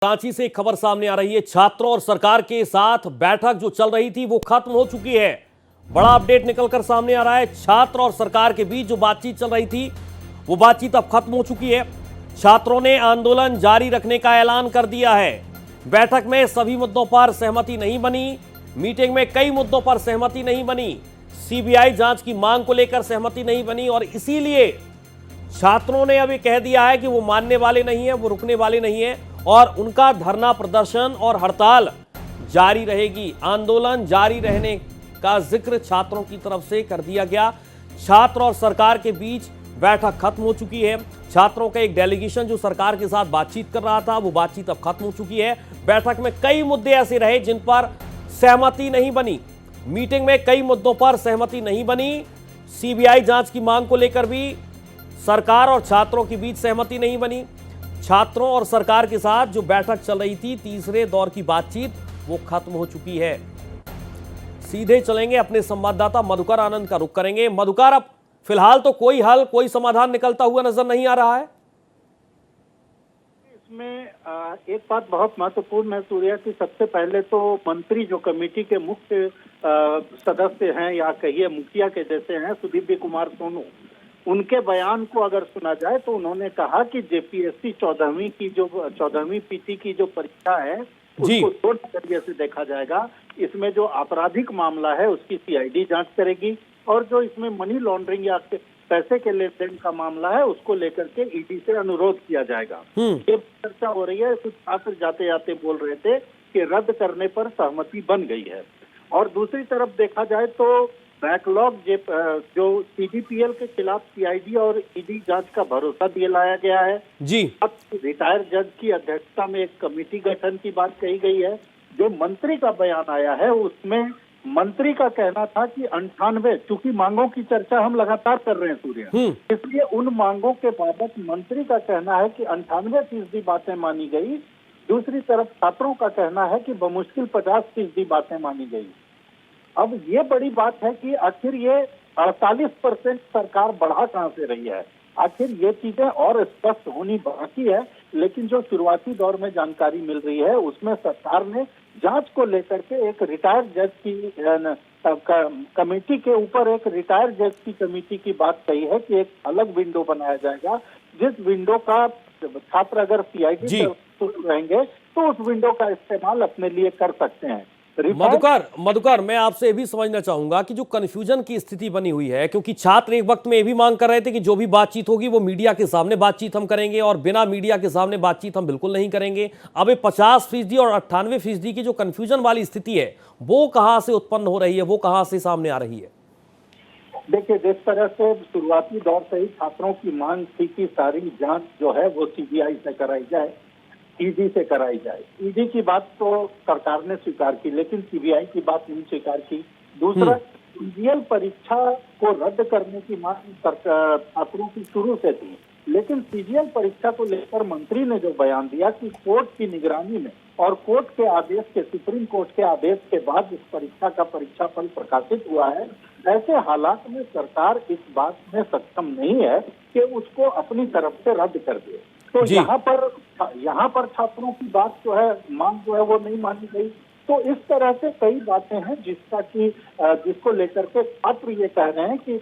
रांची से एक खबर सामने आ रही है। छात्रों और सरकार के साथ बैठक जो चल रही थी वो खत्म हो चुकी है। बड़ा अपडेट निकलकर सामने आ रहा है। छात्र और सरकार के बीच जो बातचीत चल रही थी वो बातचीत अब खत्म हो चुकी है। छात्रों ने आंदोलन जारी रखने का ऐलान कर दिया है। बैठक में सभी मुद्दों पर सहमति नहीं बनी। मीटिंग में कई मुद्दों पर सहमति नहीं बनी। सीबीआई जांच की मांग को लेकर सहमति नहीं बनी और इसीलिए छात्रों ने अब ये कह दिया है कि वो मानने वाले नहीं है, वो रुकने वाले नहीं है और उनका धरना प्रदर्शन और हड़ताल जारी रहेगी। आंदोलन जारी रहने का जिक्र छात्रों की तरफ से कर दिया गया। छात्र और सरकार के बीच बैठक खत्म हो चुकी है। छात्रों का एक डेलीगेशन जो सरकार के साथ बातचीत कर रहा था वो बातचीत अब खत्म हो चुकी है। बैठक में कई मुद्दे ऐसे रहे जिन पर सहमति नहीं बनी। मीटिंग में कई मुद्दों पर सहमति नहीं बनी। सीबीआई जांच की मांग को लेकर भी सरकार और छात्रों के बीच सहमति नहीं बनी। छात्रों और सरकार के साथ जो बैठक चल रही थी, तीसरे दौर की बातचीत, वो खत्म हो चुकी है। सीधे चलेंगे अपने संवाददाता मधुकर आनंद का रुख करेंगे। मधुकर, अब फिलहाल तो कोई हल, कोई समाधान निकलता हुआ नजर नहीं आ रहा है। इसमें एक बात बहुत महत्वपूर्ण है सूर्या, की सबसे पहले तो मंत्री जो कमेटी के मुख्य सदस्य हैं या कहिए मुखिया के जैसे हैं, सुदीव्य कुमार सोनू, उनके बयान को अगर सुना जाए तो उन्होंने कहा कि जेपीएससी 14वीं पीटी की जो परीक्षा है उसको दो नजरिए से देखा जाएगा। इसमें जो आपराधिक मामला है उसकी सीआईडी जांच करेगी और जो इसमें मनी लॉन्ड्रिंग या पैसे के लेन देन का मामला है उसको लेकर के ईडी से अनुरोध किया जाएगा। ये चर्चा हो रही है। कुछ छात्र जाते जाते बोल रहे थे कि रद्द करने पर सहमति बन गई है। और दूसरी तरफ देखा जाए तो बैकलॉग जो सीडीपीएल के खिलाफ सीआईडी और ईडी जांच का भरोसा दिलाया गया है जी। अब रिटायर्ड जज की अध्यक्षता में एक कमेटी गठन की बात कही गई है। जो मंत्री का बयान आया है उसमें मंत्री का कहना था कि 98, चूंकि मांगों की चर्चा हम लगातार कर रहे हैं सूर्य, इसलिए उन मांगों के बाबत मंत्री का कहना है कि 98% बातें मानी गई। दूसरी तरफ छात्रों का कहना है कि बमुश्किल 50% बातें मानी गई। अब ये बड़ी बात है कि आखिर ये 48% सरकार बढ़ा कहां से रही है। आखिर ये चीजें और स्पष्ट होनी बाकी है, लेकिन जो शुरुआती दौर में जानकारी मिल रही है उसमें सरकार ने जांच को लेकर के एक रिटायर्ड जज की कमेटी के ऊपर एक रिटायर्ड जज की कमेटी की बात कही है कि एक अलग विंडो बनाया जाएगा, जिस विंडो का छात्र अगर सीआईडी रहेंगे तो उस विंडो का इस्तेमाल अपने लिए कर सकते हैं। मधुकर, मैं आपसे ये भी समझना चाहूंगा कि जो कंफ्यूजन की स्थिति बनी हुई है, क्योंकि छात्र एक वक्त में ये भी मांग कर रहे थे कि जो भी बातचीत होगी वो मीडिया के सामने बातचीत हम करेंगे और बिना मीडिया के सामने बातचीत हम बिल्कुल नहीं करेंगे। अब ये 50% और 98% की जो कंफ्यूजन वाली स्थिति है वो कहां से उत्पन्न हो रही है, वो कहां से सामने आ रही है? देखिए, जिस तरह से शुरुआती दौर से ही छात्रों की मांग थी कि सारी जांच जो है वो सीबीआई से कराई जाए, ईडी से कराई जाए। ईडी की बात तो सरकार ने स्वीकार की, लेकिन सीबीआई की बात नहीं स्वीकार की। दूसरा, सीजीएल परीक्षा को रद्द करने की मांग छात्रों की शुरू से थी, लेकिन सीजीएल परीक्षा को लेकर मंत्री ने जो बयान दिया कि कोर्ट की निगरानी में और कोर्ट के आदेश के, सुप्रीम कोर्ट के आदेश के बाद इस परीक्षा का परीक्षाफल प्रकाशित हुआ है, ऐसे हालात में सरकार इस बात में सक्षम नहीं है कि उसको अपनी तरफ से रद्द कर दे। तो यहाँ पर छात्रों की बात जो है, मांग जो है वो नहीं मानी गई। तो इस तरह से कई बातें हैं जिसको लेकर के छात्र ये कह रहे हैं कि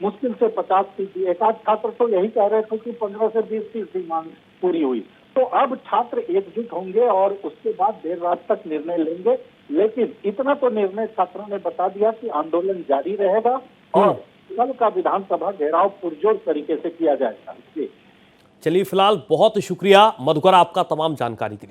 मुश्किल से 50%, एक आध छात्र तो यही कह रहे थे कि 15 से 20% मांग पूरी हुई। तो अब छात्र एकजुट होंगे और उसके बाद देर रात तक निर्णय लेंगे, लेकिन इतना तो निर्णय छात्रों ने बता दिया कि आंदोलन जारी रहेगा और कल का विधानसभा घेराव पुरजोर तरीके से किया जाएगा। चलिए, फिलहाल बहुत शुक्रिया मधुकर आपका तमाम जानकारी के लिए।